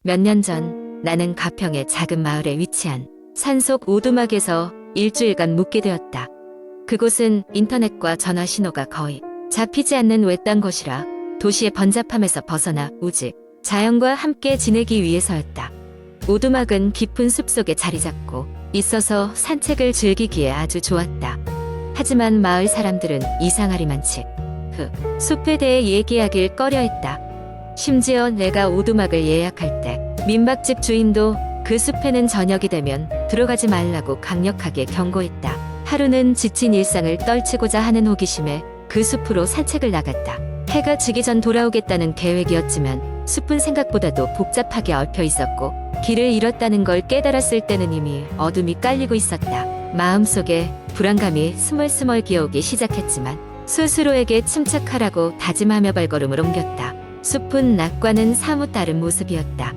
몇 년 전 나는 가평의 작은 마을에 위치한 산속 오두막에서 일주일간 묵게 되었다. 그곳은 인터넷과 전화 신호가 거의 잡히지 않는 외딴 곳이라 도시의 번잡함에서 벗어나 오직 자연과 함께 지내기 위해서였다. 오두막은 깊은 숲속에 자리 잡고 있어서 산책을 즐기기에 아주 좋았다. 하지만 마을 사람들은 이상하리만치 그 숲에 대해 얘기하길 꺼려했다. 심지어 내가 오두막을 예약할 때 민박집 주인도 그 숲에는 저녁이 되면 들어가지 말라고 강력하게 경고했다. 하루는 지친 일상을 떨치고자 하는 호기심에 그 숲으로 산책을 나갔다. 해가 지기 전 돌아오겠다는 계획이었지만 숲은 생각보다도 복잡하게 얽혀 있었고 길을 잃었다는 걸 깨달았을 때는 이미 어둠이 깔리고 있었다. 마음속에 불안감이 스멀스멀 기어오기 시작했지만 스스로에게 침착하라고 다짐하며 발걸음을 옮겼다. 숲은 낮과는 사뭇 다른 모습이었다.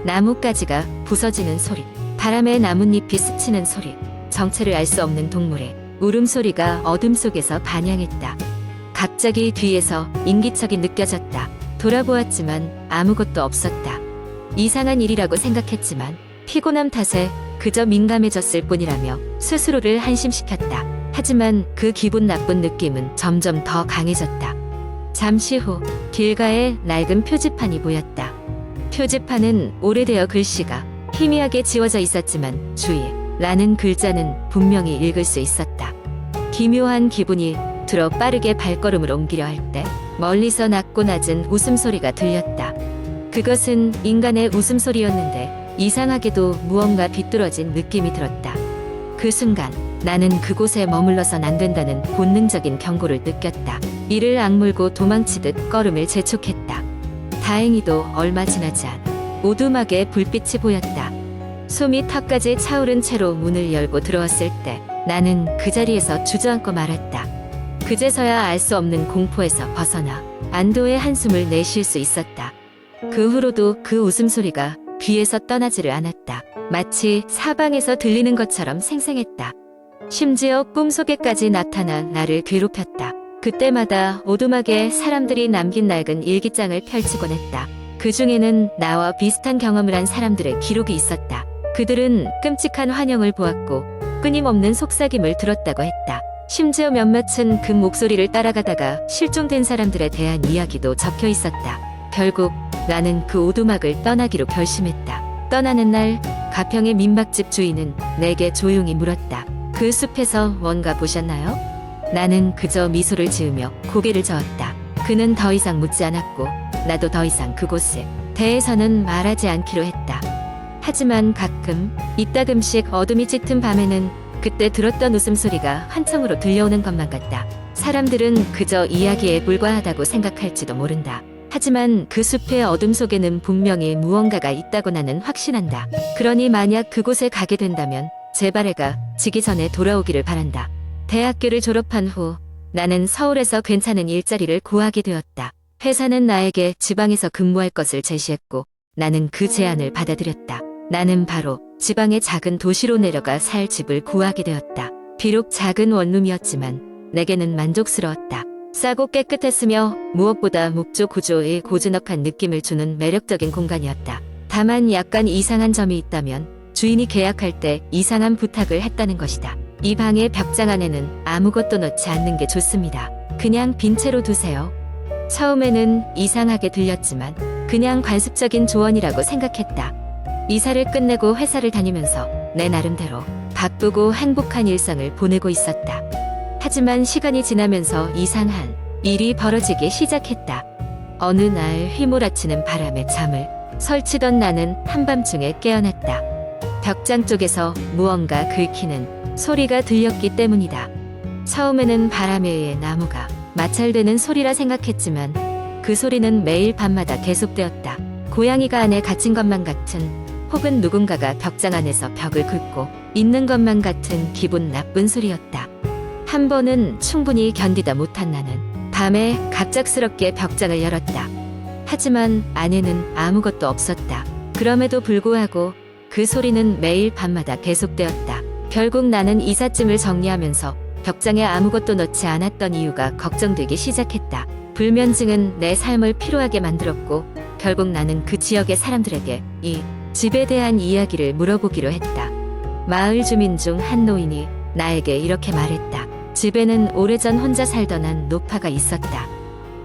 나뭇가지가 부서지는 소리, 바람에 나뭇잎이 스치는 소리, 정체를 알 수 없는 동물의 울음소리가 어둠 속에서 반향했다. 갑자기 뒤에서 인기척이 느껴졌다. 돌아보았지만 아무것도 없었다. 이상한 일이라고 생각했지만 피곤함 탓에 그저 민감해졌을 뿐이라며 스스로를 한심시켰다. 하지만 그 기분 나쁜 느낌은 점점 더 강해졌다. 잠시 후 길가에 낡은 표지판이 보였다. 표지판은 오래되어 글씨가 희미하게 지워져 있었지만 주의 라는 글자는 분명히 읽을 수 있었다. 기묘한 기분이 들어 빠르게 발걸음을 옮기려 할 때 멀리서 낮고 낮은 웃음소리가 들렸다. 그것은 인간의 웃음소리였는데 이상하게도 무언가 비뚤어진 느낌이 들었다. 그 순간 나는 그곳에 머물러선 안 된다는 본능적인 경고를 느꼈다. 이를 악물고 도망치듯 걸음을 재촉했다. 다행히도 얼마 지나지 않아 오두막에 불빛이 보였다. 숨이 턱까지 차오른 채로 문을 열고 들어왔을 때 나는 그 자리에서 주저앉고 말았다. 그제서야 알 수 없는 공포에서 벗어나 안도의 한숨을 내쉴 수 있었다. 그 후로도 그 웃음소리가 귀에서 떠나지를 않았다. 마치 사방에서 들리는 것처럼 생생했다. 심지어 꿈속에까지 나타나 나를 괴롭혔다. 그때마다 오두막에 사람들이 남긴 낡은 일기장을 펼치곤 했다. 그 중에는 나와 비슷한 경험을 한 사람들의 기록이 있었다. 그들은 끔찍한 환영을 보았고 끊임없는 속삭임을 들었다고 했다. 심지어 몇몇은 그 목소리를 따라가다가 실종된 사람들에 대한 이야기도 적혀 있었다. 결국 나는 그 오두막을 떠나기로 결심했다. 떠나는 날 가평의 민박집 주인은 내게 조용히 물었다. 그 숲에서 뭔가 보셨나요? 나는 그저 미소를 지으며 고개를 저었다. 그는 더 이상 묻지 않았고 나도 더 이상 그곳에 대해서는 말하지 않기로 했다. 하지만 가끔 이따금씩 어둠이 짙은 밤에는 그때 들었던 웃음소리가 환청으로 들려오는 것만 같다. 사람들은 그저 이야기에 불과하다고 생각할지도 모른다. 하지만 그 숲의 어둠 속에는 분명히 무언가가 있다고 나는 확신한다. 그러니 만약 그곳에 가게 된다면 제발 해가 지기 전에 돌아오기를 바란다. 대학교를 졸업한 후 나는 서울에서 괜찮은 일자리를 구하게 되었다. 회사는 나에게 지방에서 근무할 것을 제시했고 나는 그 제안을 받아들였다. 나는 바로 지방의 작은 도시로 내려가 살 집을 구하게 되었다. 비록 작은 원룸이었지만 내게는 만족스러웠다. 싸고 깨끗했으며 무엇보다 목조 구조의 고즈넉한 느낌을 주는 매력적인 공간이었다. 다만 약간 이상한 점이 있다면 주인이 계약할 때 이상한 부탁을 했다는 것이다. 이 방의 벽장 안에는 아무것도 넣지 않는 게 좋습니다. 그냥 빈 채로 두세요. 처음에는 이상하게 들렸지만 그냥 관습적인 조언이라고 생각했다. 이사를 끝내고 회사를 다니면서 내 나름대로 바쁘고 행복한 일상을 보내고 있었다. 하지만 시간이 지나면서 이상한 일이 벌어지기 시작했다. 어느 날 휘몰아치는 바람에 잠을 설치던 나는 한밤중에 깨어났다. 벽장 쪽에서 무언가 긁히는 소리가 들렸기 때문이다. 처음에는 바람에 의해 나무가 마찰되는 소리라 생각했지만 그 소리는 매일 밤마다 계속되었다. 고양이가 안에 갇힌 것만 같은 혹은 누군가가 벽장 안에서 벽을 긁고 있는 것만 같은 기분 나쁜 소리였다. 한 번은 충분히 견디다 못한 나는 밤에 갑작스럽게 벽장을 열었다. 하지만 안에는 아무것도 없었다. 그럼에도 불구하고 그 소리는 매일 밤마다 계속되었다. 결국 나는 이삿짐을 정리하면서 벽장에 아무것도 넣지 않았던 이유가 걱정되기 시작했다. 불면증은 내 삶을 피로하게 만들었고 결국 나는 그 지역의 사람들에게 이 집에 대한 이야기를 물어보기로 했다. 마을 주민 중 한 노인이 나에게 이렇게 말했다. 집에는 오래전 혼자 살던 한 노파가 있었다.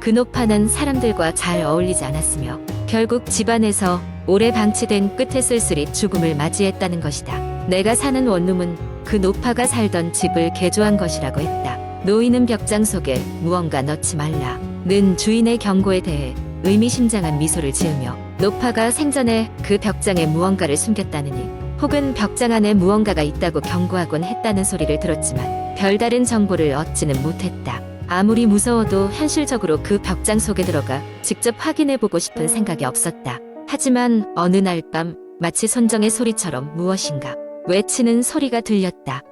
그 노파는 사람들과 잘 어울리지 않았으며 결국 집안에서 오래 방치된 끝에 쓸쓸히 죽음을 맞이했다는 것이다. 내가 사는 원룸은 그 노파가 살던 집을 개조한 것이라고 했다. 노인은 벽장 속에 무언가 넣지 말라는 주인의 경고에 대해 의미심장한 미소를 지으며 노파가 생전에 그 벽장에 무언가를 숨겼다느니 혹은 벽장 안에 무언가가 있다고 경고하곤 했다는 소리를 들었지만 별다른 정보를 얻지는 못했다. 아무리 무서워도 현실적으로 그 벽장 속에 들어가 직접 확인해보고 싶은 생각이 없었다. 하지만 어느 날 밤 마치 손정의 소리처럼 무엇인가 외치는 소리가 들렸다.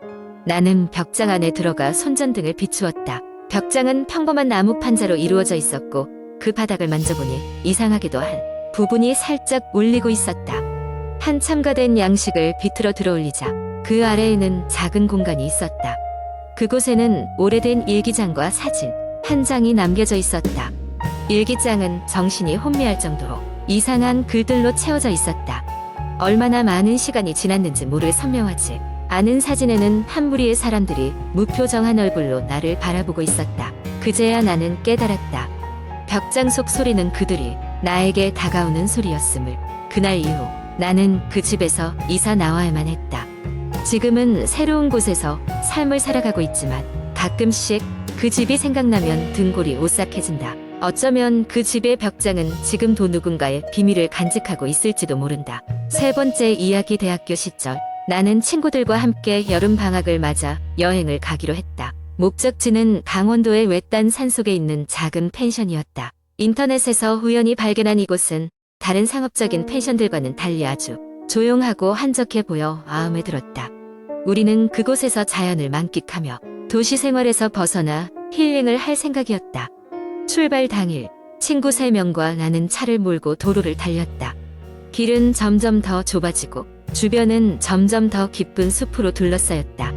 나는 벽장 안에 들어가 손전등을 비추었다. 벽장은 평범한 나무 판자로 이루어져 있었고 그 바닥을 만져보니 이상하게도 한 부분이 살짝 울리고 있었다. 한 첨가된 양식을 비틀어 들어올리자 그 아래에는 작은 공간이 있었다. 그곳에는 오래된 일기장과 사진 한 장이 남겨져 있었다. 일기장은 정신이 혼미할 정도로 이상한 글들로 채워져 있었다. 얼마나 많은 시간이 지났는지 모를 선명하지 않은 사진에는 한 무리의 사람들이 무표정한 얼굴로 나를 바라보고 있었다. 그제야 나는 깨달았다. 벽장 속 소리는 그들이 나에게 다가오는 소리였음을. 그날 이후 나는 그 집에서 이사 나와야만 했다. 지금은 새로운 곳에서 삶을 살아가고 있지만 가끔씩 그 집이 생각나면 등골이 오싹해진다. 어쩌면 그 집의 벽장은 지금도 누군가의 비밀을 간직하고 있을지도 모른다. 세 번째 이야기. 대학교 시절 나는 친구들과 함께 여름 방학을 맞아 여행을 가기로 했다. 목적지는 강원도의 외딴 산속에 있는 작은 펜션이었다. 인터넷에서 우연히 발견한 이곳은 다른 상업적인 펜션들과는 달리 아주 조용하고 한적해 보여 마음에 들었다. 우리는 그곳에서 자연을 만끽하며 도시 생활에서 벗어나 힐링을 할 생각이었다. 출발 당일 친구 3명과 나는 차를 몰고 도로를 달렸다. 길은 점점 더 좁아지고 주변은 점점 더 깊은 숲으로 둘러싸였다.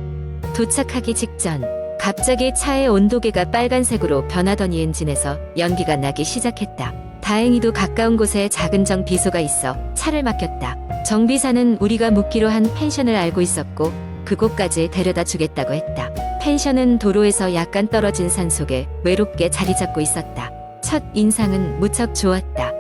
도착하기 직전 갑자기 차의 온도계가 빨간색으로 변하더니 엔진에서 연기가 나기 시작했다. 다행히도 가까운 곳에 작은 정비소가 있어 차를 맡겼다. 정비사는 우리가 묵기로 한 펜션을 알고 있었고 그곳까지 데려다 주겠다고 했다. 펜션은 도로에서 약간 떨어진 산속에 외롭게 자리 잡고 있었다. 첫 인상은 무척 좋았다.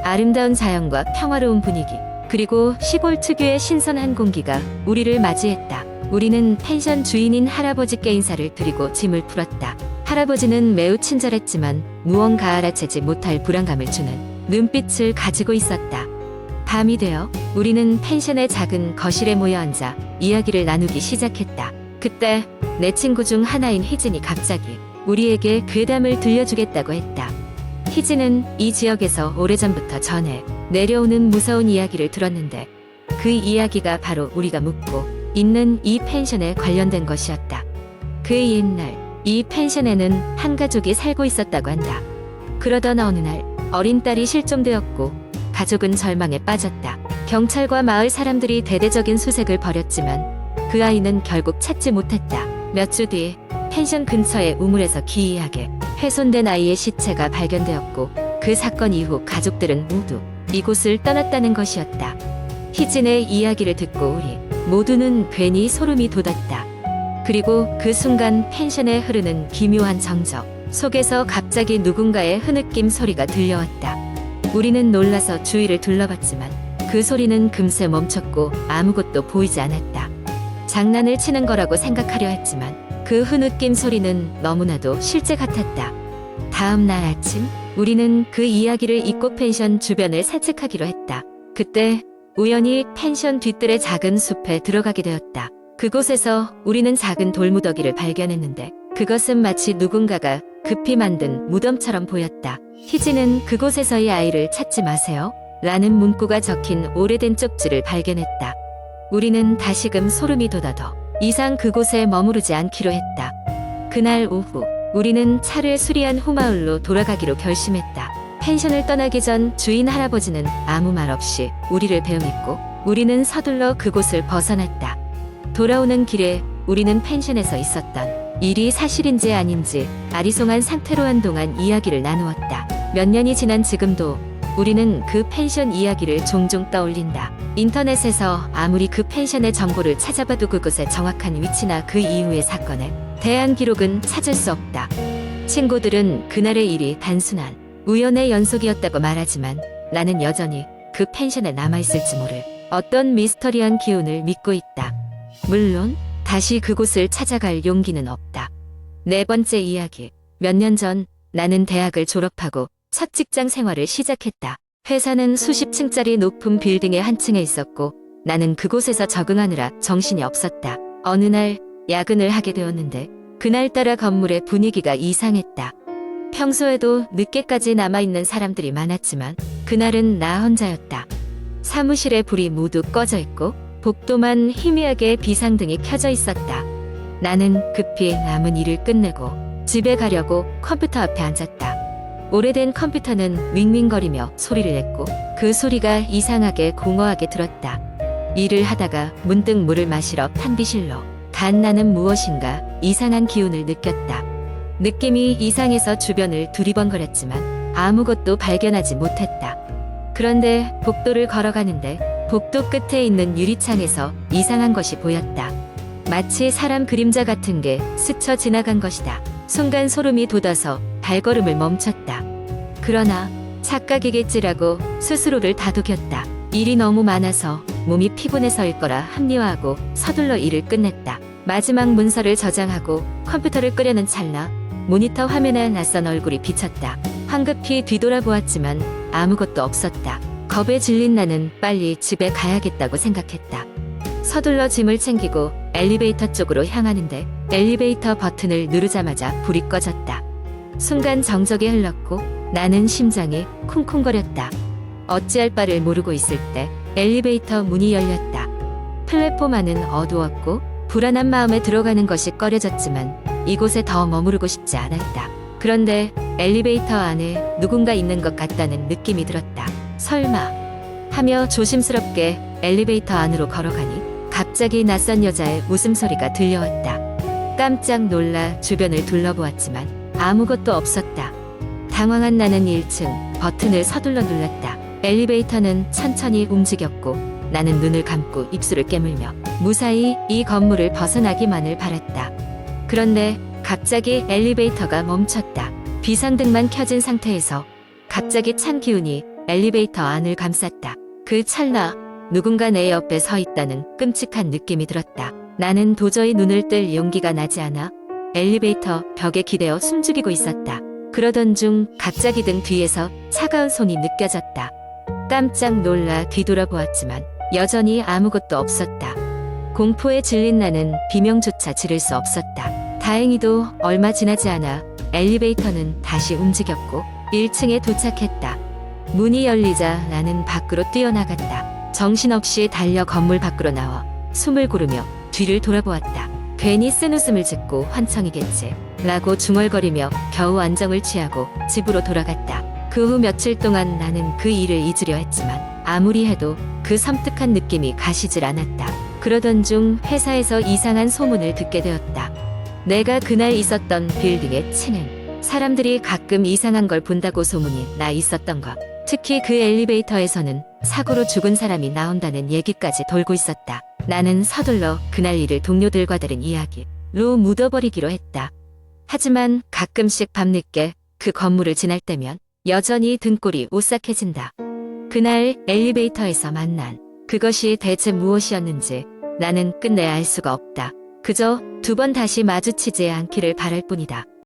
아름다운 자연과 평화로운 분위기, 그리고 시골 특유의 신선한 공기가 우리를 맞이했다. 우리는 펜션 주인인 할아버지께 인사를 드리고 짐을 풀었다. 할아버지는 매우 친절했지만 무언가 알아채지 못할 불안감을 주는 눈빛을 가지고 있었다. 밤이 되어 우리는 펜션의 작은 거실에 모여 앉아 이야기를 나누기 시작했다. 그때 내 친구 중 하나인 희진이 갑자기 우리에게 괴담을 들려주겠다고 했다. 희진은 이 지역에서 오래전부터 전해 내려오는 무서운 이야기를 들었는데 그 이야기가 바로 우리가 묵고 있는 이 펜션에 관련된 것이었다. 그 옛날 이 펜션에는 한 가족이 살고 있었다고 한다. 그러던 어느 날 어린 딸이 실종되었고 가족은 절망에 빠졌다. 경찰과 마을 사람들이 대대적인 수색을 벌였지만 그 아이는 결국 찾지 못했다. 몇 주 뒤 펜션 근처의 우물에서 기이하게 훼손된 아이의 시체가 발견되었고 그 사건 이후 가족들은 모두 이곳을 떠났다는 것이었다. 희진의 이야기를 듣고 우리 모두는 괜히 소름이 돋았다. 그리고 그 순간 펜션에 흐르는 기묘한 정적 속에서 갑자기 누군가의 흐느낌 소리가 들려왔다. 우리는 놀라서 주위를 둘러봤지만 그 소리는 금세 멈췄고 아무것도 보이지 않았다. 장난을 치는 거라고 생각하려 했지만 그 흐느낌 소리는 너무나도 실제 같았다. 다음 날 아침 우리는 그 이야기를 잊고 펜션 주변을 산책하기로 했다. 그때 우연히 펜션 뒤뜰의 작은 숲에 들어가게 되었다. 그곳에서 우리는 작은 돌무더기를 발견했는데 그것은 마치 누군가가 급히 만든 무덤처럼 보였다. 희진은 그곳에서의 아이를 찾지 마세요 라는 문구가 적힌 오래된 쪽지를 발견했다. 우리는 다시금 소름이 돋아 더 이상 그곳에 머무르지 않기로 했다. 그날 오후 우리는 차를 수리한 후마을로 돌아가기로 결심했다. 펜션을 떠나기 전 주인 할아버지는 아무 말 없이 우리를 배웅했고 우리는 서둘러 그곳을 벗어났다. 돌아오는 길에 우리는 펜션에서 있었던 일이 사실인지 아닌지 아리송한 상태로 한동안 이야기를 나누었다. 몇 년이 지난 지금도 우리는 그 펜션 이야기를 종종 떠올린다. 인터넷에서 아무리 그 펜션의 정보를 찾아봐도 그곳의 정확한 위치나 그 이후의 사건에 대한 기록은 찾을 수 없다. 친구들은 그날의 일이 단순한 우연의 연속이었다고 말하지만 나는 여전히 그 펜션에 남아있을지 모를 어떤 미스터리한 기운을 믿고 있다. 물론 다시 그곳을 찾아갈 용기는 없다. 네 번째 이야기. 몇 년 전 나는 대학을 졸업하고 첫 직장 생활을 시작했다. 회사는 수십 층짜리 높은 빌딩의 한 층에 있었고 나는 그곳에서 적응하느라 정신이 없었다. 어느 날 야근을 하게 되었는데 그날따라 건물의 분위기가 이상했다. 평소에도 늦게까지 남아있는 사람들이 많았지만 그날은 나 혼자였다. 사무실의 불이 모두 꺼져 있고 복도만 희미하게 비상등이 켜져 있었다. 나는 급히 남은 일을 끝내고 집에 가려고 컴퓨터 앞에 앉았다. 오래된 컴퓨터는 윙윙거리며 소리를 냈고 그 소리가 이상하게 공허하게 들었다. 일을 하다가 문득 물을 마시러 탕비실로 간 나는 무엇인가 이상한 기운을 느꼈다. 느낌이 이상해서 주변을 두리번거렸지만 아무것도 발견하지 못했다. 그런데 복도를 걸어가는데 복도 끝에 있는 유리창에서 이상한 것이 보였다. 마치 사람 그림자 같은 게 스쳐 지나간 것이다. 순간 소름이 돋아서 발걸음을 멈췄다. 그러나 착각이겠지라고 스스로를 다독였다. 일이 너무 많아서 몸이 피곤해서일 거라 합리화하고 서둘러 일을 끝냈다. 마지막 문서를 저장하고 컴퓨터를 끄려는 찰나 모니터 화면에 낯선 얼굴이 비쳤다. 황급히 뒤돌아보았지만 아무것도 없었다. 겁에 질린 나는 빨리 집에 가야겠다고 생각했다. 서둘러 짐을 챙기고 엘리베이터 쪽으로 향하는데 엘리베이터 버튼을 누르자마자 불이 꺼졌다. 순간 정적이 흘렀고 나는 심장이 쿵쿵거렸다. 어찌할 바를 모르고 있을 때 엘리베이터 문이 열렸다. 플랫폼 안은 어두웠고 불안한 마음에 들어가는 것이 꺼려졌지만 이곳에 더 머무르고 싶지 않았다. 그런데 엘리베이터 안에 누군가 있는 것 같다는 느낌이 들었다. 설마 하며 조심스럽게 엘리베이터 안으로 걸어가니 갑자기 낯선 여자의 웃음소리가 들려왔다. 깜짝 놀라 주변을 둘러보았지만 아무것도 없었다. 당황한 나는 1층 버튼을 서둘러 눌렀다. 엘리베이터는 천천히 움직였고 나는 눈을 감고 입술을 깨물며 무사히 이 건물을 벗어나기만을 바랐다. 그런데 갑자기 엘리베이터가 멈췄다. 비상등만 켜진 상태에서 갑자기 찬 기운이 엘리베이터 안을 감쌌다. 그 찰나 누군가 내 옆에 서 있다는 끔찍한 느낌이 들었다. 나는 도저히 눈을 뜰 용기가 나지 않아 엘리베이터 벽에 기대어 숨죽이고 있었다. 그러던 중 갑자기 등 뒤에서 차가운 손이 느껴졌다. 깜짝 놀라 뒤돌아보았지만 여전히 아무것도 없었다. 공포에 질린 나는 비명조차 지를 수 없었다. 다행히도 얼마 지나지 않아 엘리베이터는 다시 움직였고 1층에 도착했다. 문이 열리자 나는 밖으로 뛰어나갔다. 정신없이 달려 건물 밖으로 나와 숨을 고르며 뒤를 돌아보았다. 괜히 쓴 웃음을 짓고 환청이겠지 라고 중얼거리며 겨우 안정을 취하고 집으로 돌아갔다. 그 후 며칠 동안 나는 그 일을 잊으려 했지만 아무리 해도 그 섬뜩한 느낌이 가시질 않았다. 그러던 중 회사에서 이상한 소문을 듣게 되었다. 내가 그날 있었던 빌딩의 층은 사람들이 가끔 이상한 걸 본다고 소문이 나 있었던 것. 특히 그 엘리베이터에서는 사고로 죽은 사람이 나온다는 얘기까지 돌고 있었다. 나는 서둘러 그날 일을 동료들과 들은 이야기로 묻어버리기로 했다. 하지만 가끔씩 밤늦게 그 건물을 지날 때면 여전히 등골이 오싹해진다. 그날 엘리베이터에서 만난 그것이 대체 무엇이었는지 나는 끝내 알 수가 없다. 그저 두 번 다시 마주치지 않기를 바랄 뿐이다.